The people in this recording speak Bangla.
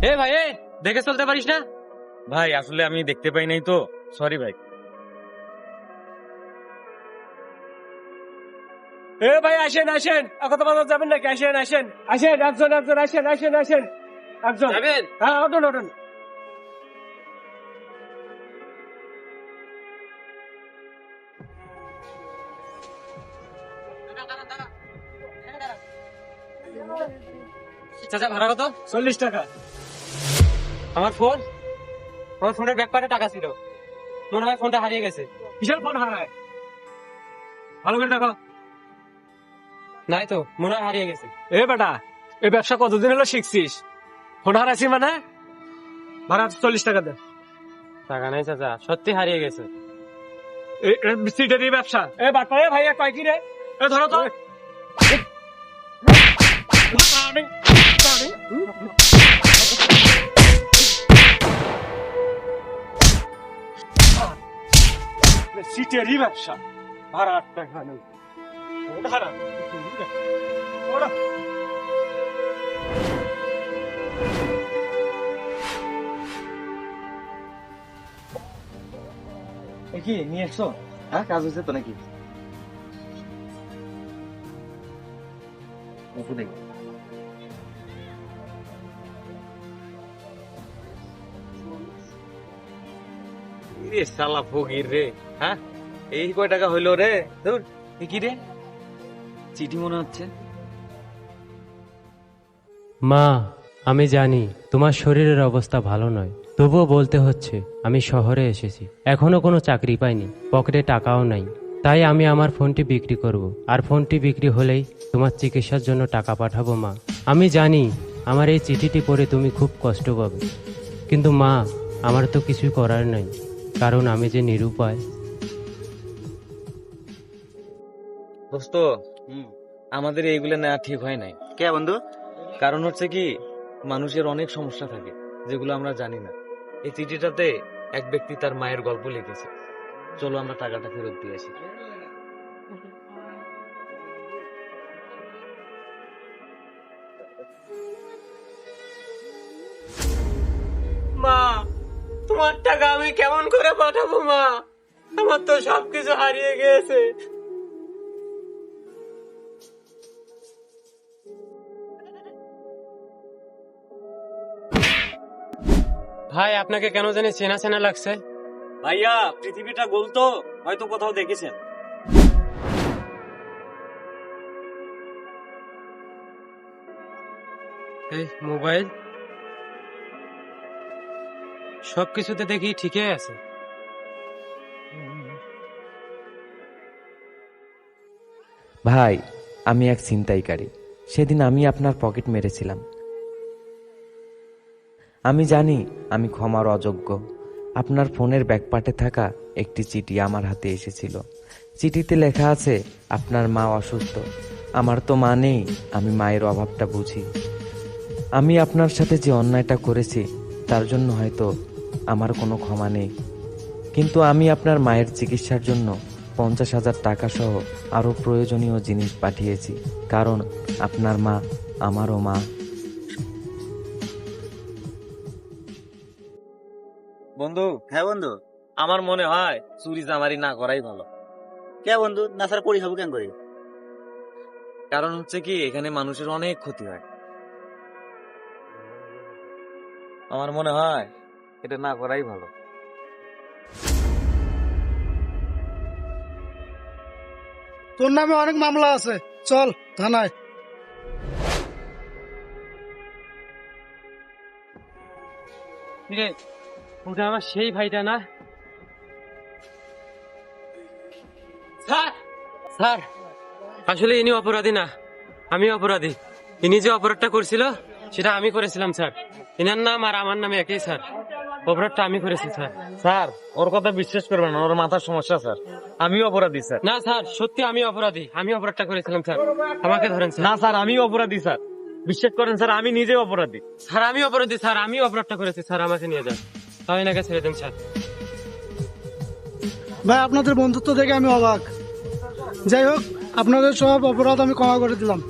এ ভাই, এ দেখে চলতে পারিস না? ভাই আসলে আমি দেখতে পাই নাই তো, সরি ভাই। এ ভাই আসেন আসেন, কথা বলা যাবেন নাকি? আসেন আসেন আসেন, একজন একজন আসেন আসেন আসেন একজন। যাবেন? হ্যাঁ, ওঠেন ওঠেন। চাচা ভাড়া কত? 40 টাকা। আমার ফোন, আমার ফোনের ব্যাকপার্টে টাকা ছিল, মনে হয় ফোনটা হারিয়ে গেছে। কিসের ফোন হারায়? ভালো করে দেখো। নাই তো, মনে হয় হারিয়ে গেছে। এ বেটা, এই ব্যবসা কতদিন হলো শিখছিস? ফোন হারাইছি মানে? ভাড়া 40 টাকা দে। টাকা নাই চাচা, সত্যি হারিয়ে গেছে। সিটেরই ব্যবসা। এ বাটপা, এ ভাইয়া কয় কি রে? এ ধরো তো। সিটেরই ব্যবসা, ভাড়া 8 টাকা নেই। ফোন হারা। ওরা কি নিয়ে এসছো? হ্যাঁ, কাজ হয়েছে তো নাকি? শালা ফকির রে। হ্যাঁ, এই কয় টাকা হইলো রে? ধুর, এ কি রে? চিঠি মনে হচ্ছে। মা, আমি জানি তোমার শরীরের অবস্থা ভালো নয়, তবুও বলতে হচ্ছে আমি শহরে এসেছি, এখনো কোনো চাকরি পাইনি, পকেটে টাকাও নাই, তাই আমি আমার ফোনটি বিক্রি করব, আর ফোনটি বিক্রি হলেই তোমার চিকিৎসার জন্য টাকা পাঠাবো। মা, আমি জানি আমার এই চিঠিটি পড়ে তুমি খুব কষ্ট পাবে, কিন্তু মা, আমার তো কিছু করার নাই, কারণ আমি যে নিরুপায়। দোস্ত, আমাদের এইগুলো নেওয়া ঠিক হয় নাই। কে বন্ধু? কারণ হচ্ছে কি, মানুষের অনেক সমস্যা থাকে যেগুলো আমরা জানি না। এই চিঠিটাতে এক ব্যক্তি তার মায়ের গল্প লিখেছে। চলো আমরা টাকাটা ফেরত দিয়ে আসি। মা, তোমার টাকা আমি কেমন করে পাঠাবো মা? আমার তো সবকিছু হারিয়ে গেছে। ভাই, আপনাকে কেন জানি চেনা চেনা লাগছে। ভাইয়া, পৃথিবীটা গোল তো, হয়তো কোথাও দেখেছেন। এই মোবাইল, সবকিছুতে দেখি ঠিকই আছে। ভাই, আমি এক ছিনতাইকারী। সেদিন আমি আপনার পকেট মেরেছিলাম। আমি জানি আমি ক্ষমার অযোগ্য। আপনার ফোনের ব্যাকপার্টে থাকা একটি চিঠি আমার হাতে এসেছিল। চিঠিতে লেখা আছে আপনার মা অসুস্থ। আমার তো মা নেই, আমি মায়ের অভাবটা বুঝি। আমি আপনার সাথে যে অন্যায়টা করেছি তার জন্য হয়তো আমার কোনো ক্ষমা নেই, কিন্তু আমি আপনার মায়ের চিকিৎসার জন্য 50,000 টাকা সহ আরো প্রয়োজনীয় জিনিস পাঠিয়েছি, কারণ আপনার মা আমারও মা। বন্ধু, হ্যাঁ বন্ধু। আমার মনে হয় চুরি চামারি না করাই ভালো। কে বন্ধু? না স্যার পড়ি হবো কেন করি? কারণ হচ্ছে কি, এখানে মানুষের অনেক ক্ষতি হয়। আমার মনে হয় এটা না করাই ভালো। তোর নামে অনেক মামলা আছে, চল থানায়। রে, ওটা আমার সেই ভাইটা না? স্যার, স্যার, আসলে ইনি অপরাধী না, আমি অপরাধী। ইনি যে অপরাধটা করছিল সেটা আমি করেছিলাম স্যার। ইনার নাম আর আমার নামে একই স্যার, অপরাধটা আমি করেছি স্যার। স্যার, ওর কথা বিশ্বাস করবেন না, ওর মাথার সমস্যা স্যার। আমিও অপরাধী স্যার। না স্যার, সত্যি আমি অপরাধী, আমি অপরাধটা করেছিলাম স্যার, আমাকে ধরেন স্যার। না স্যার, আমিও অপরাধী স্যার, বিশ্বাস করেন স্যার, আমি নিজে অপরাধী। স্যার আমি অপরাধী স্যার, আমি অপরাধটা করেছি স্যার, আমাকে নিয়ে যান, তাই এনাকে ছেড়ে দেন স্যার। ভাই, আপনাদের বন্ধুত্ব দেখে আমি অবাক। যাই হোক, আপনাদের সব অপরাধ আমি ক্ষমা করে দিলাম।